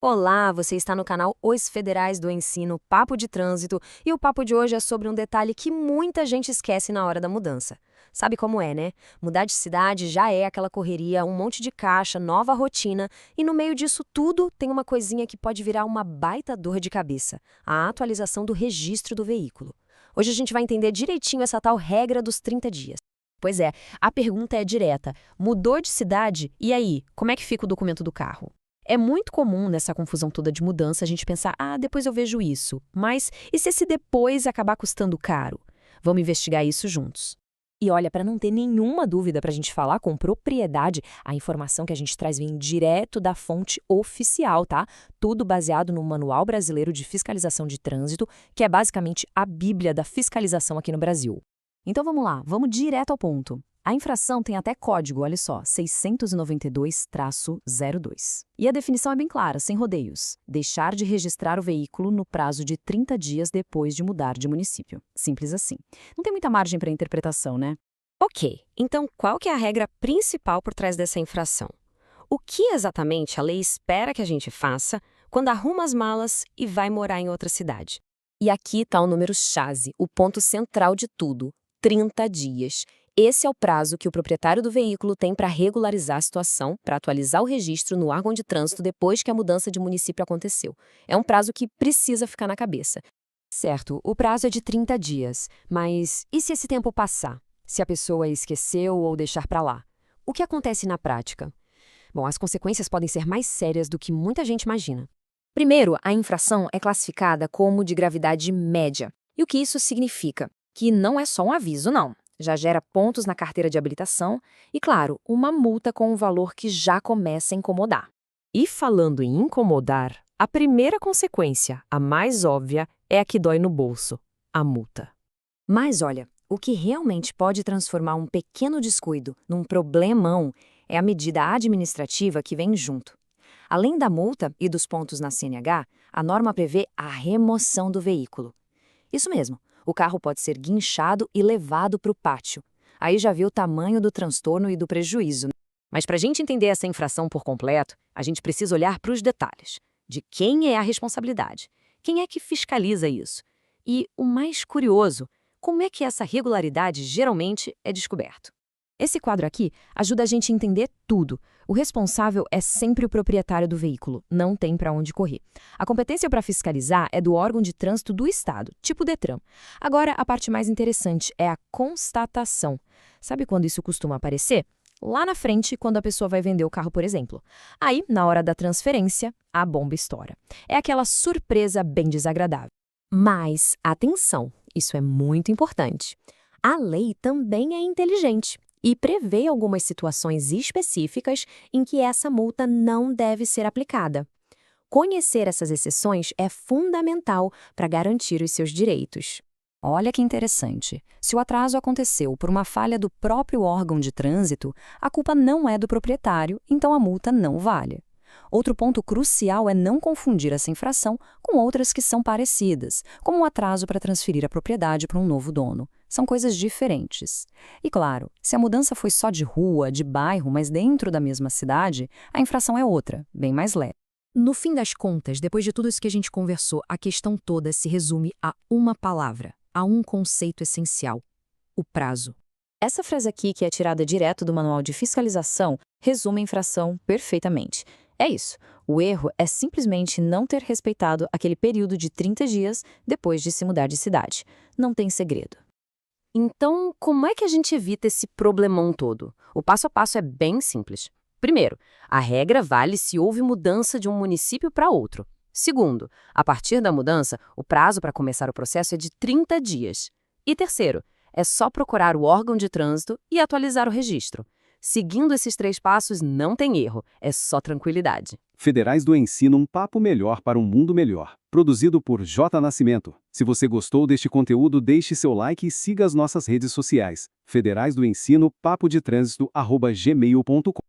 Olá, você está no canal Os Federais do Ensino, Papo de Trânsito, e o papo de hoje é sobre um detalhe que muita gente esquece na hora da mudança. Sabe como é, né? Mudar de cidade já é aquela correria, um monte de caixa, nova rotina, e no meio disso tudo tem uma coisinha que pode virar uma baita dor de cabeça: a atualização do registro do veículo. Hoje a gente vai entender direitinho essa tal regra dos 30 dias. Pois é, a pergunta é direta: mudou de cidade? E aí, como é que fica o documento do carro? É muito comum nessa confusão toda de mudança a gente pensar, depois eu vejo isso. Mas e se esse depois acabar custando caro? Vamos investigar isso juntos. E olha, para não ter nenhuma dúvida para a gente falar com propriedade, a informação que a gente traz vem direto da fonte oficial, tá? Tudo baseado no Manual Brasileiro de Fiscalização de Trânsito, que é basicamente a bíblia da fiscalização aqui no Brasil. Então vamos lá, vamos direto ao ponto. A infração tem até código, olha só, 692-02. E a definição é bem clara, sem rodeios: deixar de registrar o veículo no prazo de 30 dias depois de mudar de município. Simples assim. Não tem muita margem para interpretação, né? Ok, então qual que é a regra principal por trás dessa infração? O que exatamente a lei espera que a gente faça quando arruma as malas e vai morar em outra cidade? E aqui está o número-chave, o ponto central de tudo: 30 dias. Esse é o prazo que o proprietário do veículo tem para regularizar a situação, para atualizar o registro no órgão de trânsito depois que a mudança de município aconteceu. É um prazo que precisa ficar na cabeça. Certo, o prazo é de 30 dias, mas e se esse tempo passar? Se a pessoa esqueceu ou deixar para lá? O que acontece na prática? Bom, as consequências podem ser mais sérias do que muita gente imagina. Primeiro, a infração é classificada como de gravidade média. E o que isso significa? Que não é só um aviso, não. Já gera pontos na carteira de habilitação e, claro, uma multa com um valor que já começa a incomodar. E falando em incomodar, a primeira consequência, a mais óbvia, é a que dói no bolso: a multa. Mas olha, o que realmente pode transformar um pequeno descuido num problemão é a medida administrativa que vem junto. Além da multa e dos pontos na CNH, a norma prevê a remoção do veículo. Isso mesmo. O carro pode ser guinchado e levado para o pátio. Aí já viu o tamanho do transtorno e do prejuízo, né? Mas para a gente entender essa infração por completo, a gente precisa olhar para os detalhes. De quem é a responsabilidade? Quem é que fiscaliza isso? E, o mais curioso, como é que essa regularidade geralmente é descoberto? Esse quadro aqui ajuda a gente a entender tudo. O responsável é sempre o proprietário do veículo, não tem para onde correr. A competência para fiscalizar é do órgão de trânsito do Estado, tipo Detran. Agora, a parte mais interessante é a constatação. Sabe quando isso costuma aparecer? Lá na frente, quando a pessoa vai vender o carro, por exemplo. Aí, na hora da transferência, a bomba estoura. É aquela surpresa bem desagradável. Mas, atenção, isso é muito importante. A lei também é inteligente e prevê algumas situações específicas em que essa multa não deve ser aplicada. Conhecer essas exceções é fundamental para garantir os seus direitos. Olha que interessante. Se o atraso aconteceu por uma falha do próprio órgão de trânsito, a culpa não é do proprietário, então a multa não vale. Outro ponto crucial é não confundir essa infração com outras que são parecidas, como o atraso para transferir a propriedade para um novo dono. São coisas diferentes. E claro, se a mudança foi só de rua, de bairro, mas dentro da mesma cidade, a infração é outra, bem mais leve. No fim das contas, depois de tudo isso que a gente conversou, a questão toda se resume a uma palavra, a um conceito essencial: o prazo. Essa frase aqui, que é tirada direto do Manual de Fiscalização, resume a infração perfeitamente. É isso. O erro é simplesmente não ter respeitado aquele período de 30 dias depois de se mudar de cidade. Não tem segredo. Então, como é que a gente evita esse problemão todo? O passo a passo é bem simples. Primeiro, a regra vale se houve mudança de um município para outro. Segundo, a partir da mudança, o prazo para começar o processo é de 30 dias. E terceiro, é só procurar o órgão de trânsito e atualizar o registro. Seguindo esses 3 passos, não tem erro, é só tranquilidade. Federais do Ensino, um papo melhor para um mundo melhor. Produzido por J. Nascimento. Se você gostou deste conteúdo, deixe seu like e siga as nossas redes sociais. Federais do Ensino, papo de trânsito, @gmail.com.